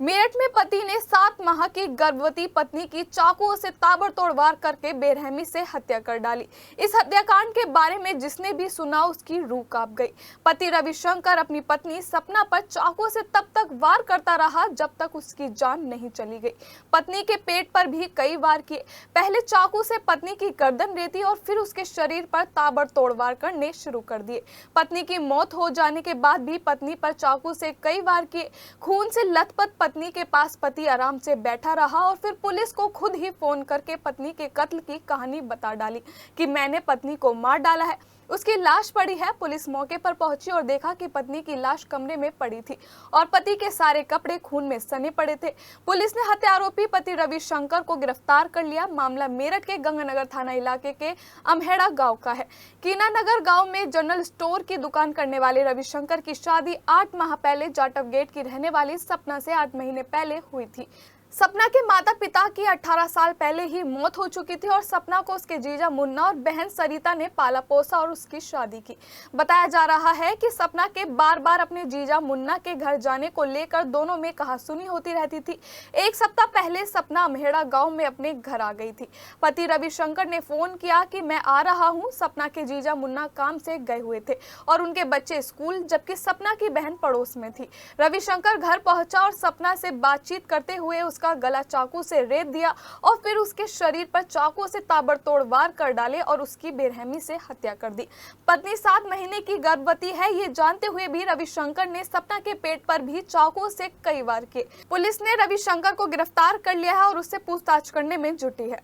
मेरठ में पति ने 7 माह की गर्भवती पत्नी की चाकुओं से ताबड़तोड़ वार करके बेरहमी से हत्या कर डाली। इस हत्याकांड के बारे में जिसने भी सुना उसकी रूह कांप गई। पति रविशंकर अपनी पत्नी सपना पर चाकुओं से तब तक वार करता रहा जब तक उसकी जान नहीं चली गई। पत्नी के पेट पर भी कई वार किए। पहले चाकू से पत्नी की गर्दन रेती और फिर उसके शरीर पर ताबड़तोड़ वार करने शुरू कर दिए। पत्नी की मौत हो जाने के बाद भी पत्नी पर चाकू से कई वार किए। खून से लथपथ पत्नी के पास पति आराम से बैठा रहा और फिर पुलिस को खुद ही फोन करके पत्नी के कत्ल की कहानी बता डाली कि मैंने पत्नी को मार डाला है। उसकी लाश पड़ी है। पुलिस मौके पर पहुंची और देखा कि पत्नी की लाश कमरे में पड़ी थी और पति के सारे कपड़े खून में सने पड़े थे। पुलिस ने हत्या आरोपी पति रविशंकर को गिरफ्तार कर लिया। मामला मेरठ के गंगानगर थाना इलाके के अमहेड़ा गांव का है। कीनानगर गांव में जनरल स्टोर की दुकान करने वाले रविशंकर की शादी 8 माह पहले जाटव गेट की रहने वाली सपना से 8 महीने पहले हुई थी। सपना के माता पिता की 18 साल पहले ही मौत हो चुकी थी और सपना को उसके जीजा मुन्ना और बहन सरिता ने पाला पोसा और उसकी शादी की। बताया जा रहा है कि सपना के बार बार अपने जीजा मुन्ना के घर जाने को लेकर दोनों में कहासुनी होती रहती थी। एक सप्ताह पहले सपना अमहेड़ा गांव में अपने घर आ गई थी। पति रविशंकर ने फोन किया कि मैं आ रहा हूं। सपना के जीजा मुन्ना काम से गए हुए थे और उनके बच्चे स्कूल, जबकि सपना की बहन पड़ोस में थी। रविशंकर घर पहुंचा और सपना से बातचीत करते हुए उसका गला चाकू से रेत दिया और फिर उसके शरीर पर चाकू से ताबड़तोड़ वार कर डाले और उसकी बेरहमी से हत्या कर दी। पत्नी 7 महीने की गर्भवती है, ये जानते हुए भी रविशंकर ने सपना के पेट पर भी चाकू से कई वार किए। पुलिस ने रविशंकर को गिरफ्तार कर लिया है और उससे पूछताछ करने में जुटी है।